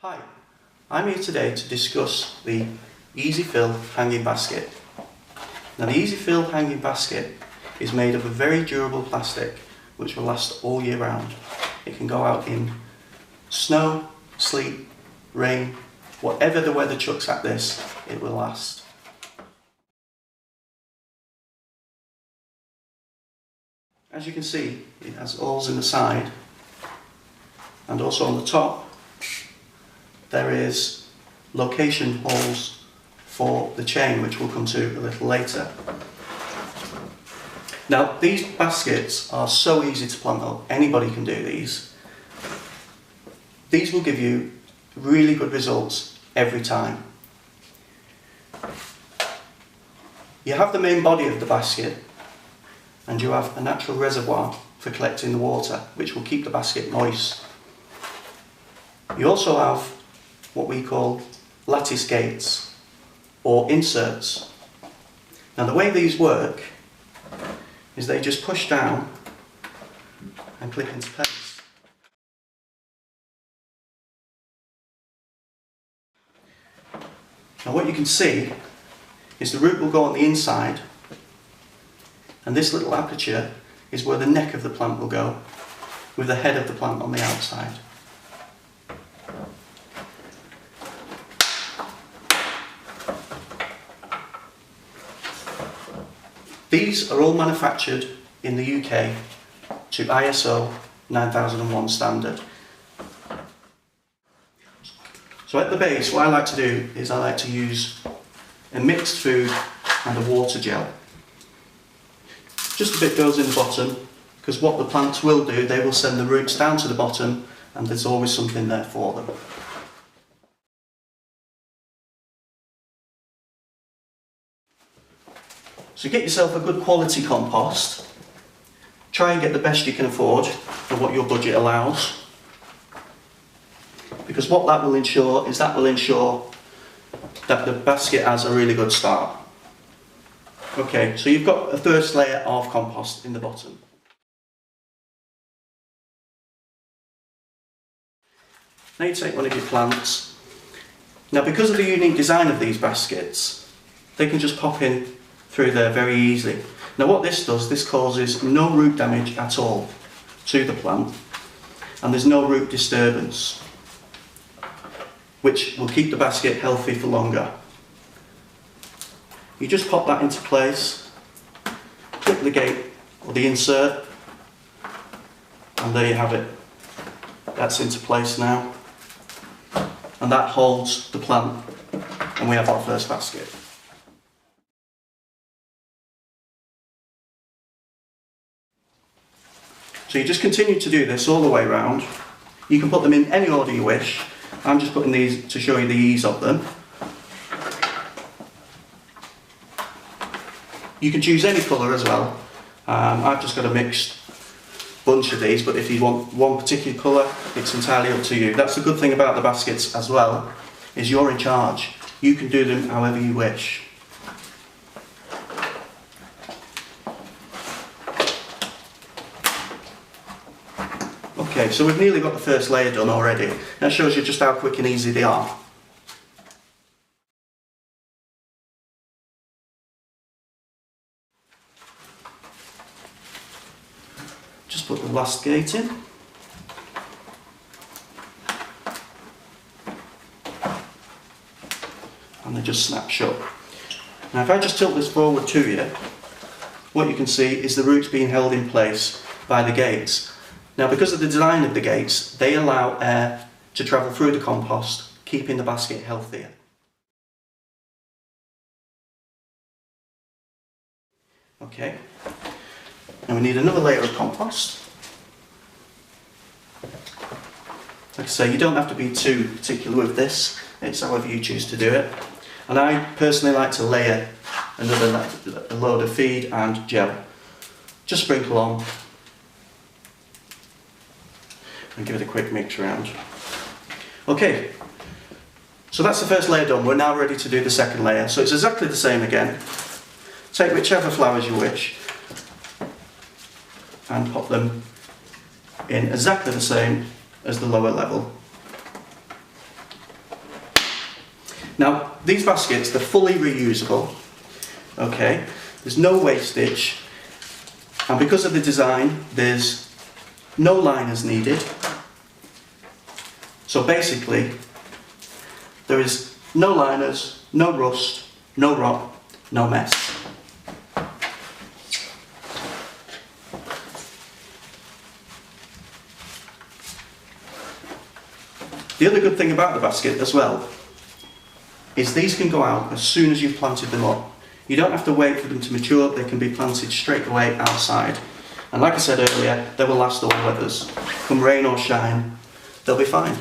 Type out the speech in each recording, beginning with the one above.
Hi, I'm here today to discuss the Easyfill Hanging Basket. Now the Easyfill Hanging Basket is made of a very durable plastic which will last all year round. It can go out in snow, sleet, rain, whatever the weather chucks at this, it will last. As you can see, it has holes in the side and also on the top there is location holes for the chain, which we'll come to a little later. Now these baskets are so easy to plant up, anybody can do these. These will give you really good results every time. You have the main body of the basket and you have a natural reservoir for collecting the water, which will keep the basket moist. You also have what we call lattice gates or inserts. Now the way these work is they just push down and click into place. Now what you can see is the root will go on the inside, and this little aperture is where the neck of the plant will go, with the head of the plant on the outside. These are all manufactured in the UK to ISO 9001 standard. So at the base, what I like to do is I like to use a mixed food and a water gel. Just a bit goes in the bottom, because what the plants will do, they will send the roots down to the bottom and there's always something there for them. So get yourself a good quality compost. Try and get the best you can afford for what your budget allows. Because what that will ensure is that the basket has a really good start. Okay, so you've got a first layer of compost in the bottom. Now you take one of your plants. Now because of the unique design of these baskets, they can just pop in through there very easily. Now what this does, this causes no root damage at all to the plant, and there's no root disturbance, which will keep the basket healthy for longer. You just pop that into place, click the gate or the insert, and there you have it. That's into place now, and that holds the plant, and we have our first basket. So you just continue to do this all the way around. You can put them in any order you wish. I'm just putting these to show you the ease of them. You can choose any colour as well. I've just got a mixed bunch of these, but if you want one particular colour, it's entirely up to you. That's the good thing about the baskets as well, is you're in charge. You can do them however you wish. Okay, so we've nearly got the first layer done already. That shows you just how quick and easy they are. Just put the last gate in. And they just snap shut. Now if I just tilt this forward to you, what you can see is the roots being held in place by the gates. Now because of the design of the gates, they allow air to travel through the compost, keeping the basket healthier. Okay, now we need another layer of compost. Like I say, you don't have to be too particular with this, it's however you choose to do it. And I personally like to layer a load of feed and gel. Just sprinkle on and give it a quick mix around. Okay, so that's the first layer done. We're now ready to do the second layer. So it's exactly the same again. Take whichever flowers you wish and pop them in exactly the same as the lower level. Now, these baskets, they're fully reusable, okay? There's no wastage, and because of the design, there's no liners needed. So basically, there is no liners, no rust, no rot, no mess. The other good thing about the basket as well is these can go out as soon as you've planted them up. You don't have to wait for them to mature, they can be planted straight away outside. And like I said earlier, they will last all weathers. Come rain or shine, they'll be fine.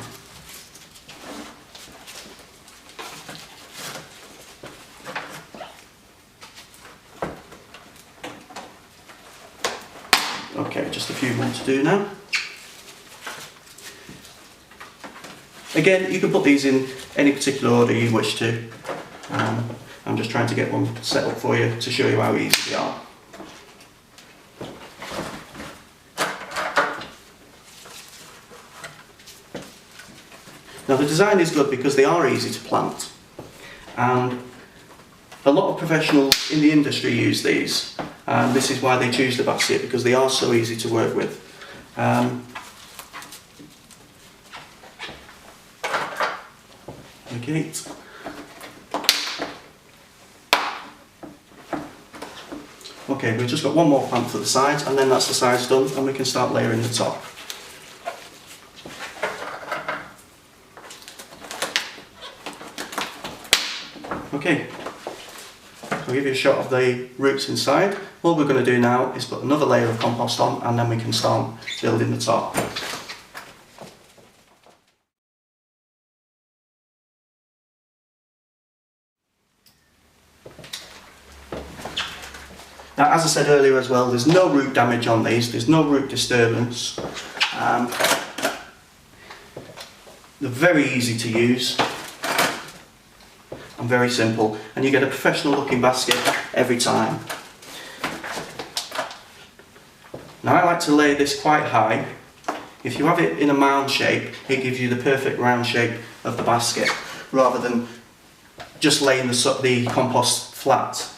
Okay, just a few more to do now. Again, you can put these in any particular order you wish to. I'm just trying to get one set up for you to show you how easy they are. Now the design is good because they are easy to plant, and a lot of professionals in the industry use these, and this is why they choose the basket, because they are so easy to work with. Gate. Okay, we've just got one more plant for the sides, and then that's the sides done, and we can start layering the top. Okay, I'll give you a shot of the roots inside. What we're going to do now is put another layer of compost on, and then we can start building the top. Now, as I said earlier as well, there's no root damage on these, there's no root disturbance. They're very easy to use and very simple, and you get a professional looking basket every time. Now, I like to lay this quite high. If you have it in a mound shape, it gives you the perfect round shape of the basket, rather than just laying the compost flat.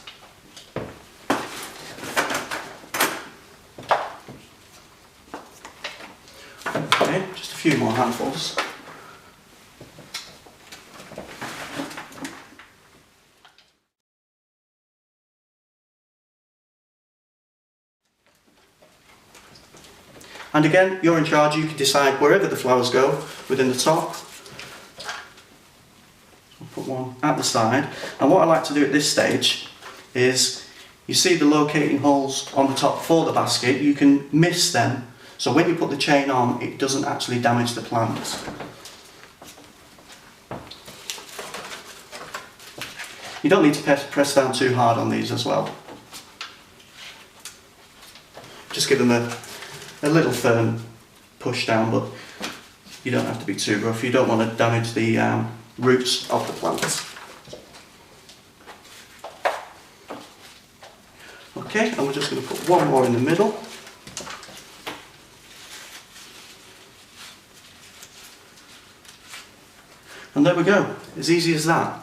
Okay, just a few more handfuls. And again, you're in charge, you can decide wherever the flowers go within the top. I'll put one at the side. And what I like to do at this stage is, you see the locating holes on the top for the basket, you can miss them. So when you put the chain on, it doesn't actually damage the plants. You don't need to press down too hard on these as well. Just give them a little firm push down, but you don't have to be too rough. You don't want to damage the roots of the plants. Okay, and we're just going to put one more in the middle. And there we go, as easy as that.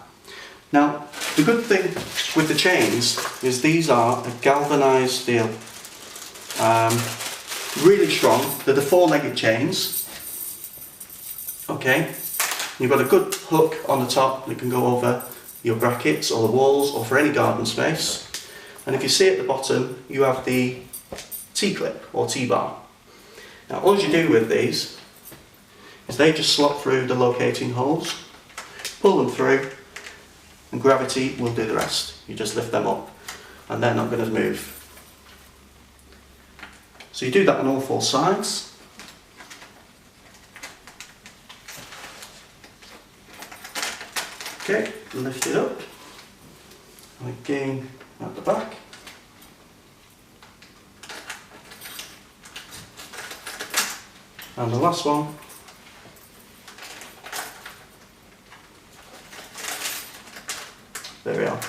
Now, the good thing with the chains is these are a galvanised steel. Really strong. They're the 4-legged chains. Okay, you've got a good hook on the top that can go over your brackets or the walls or for any garden space. And if you see at the bottom, you have the T-clip or T-bar. Now, all you do with these is they just slot through the locating holes, pull them through, and gravity will do the rest. You just lift them up and they're not going to move. So you do that on all 4 sides. Okay, lift it up, and again at the back. And the last one. There we are.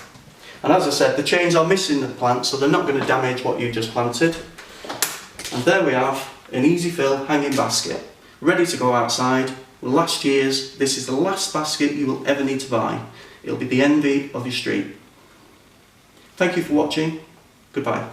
And as I said, the chains are missing the plant, so they're not going to damage what you just planted. And there we have an Easyfill hanging basket, ready to go outside will last years. This is the last basket you will ever need to buy. It'll be the envy of your street. Thank you for watching. Goodbye.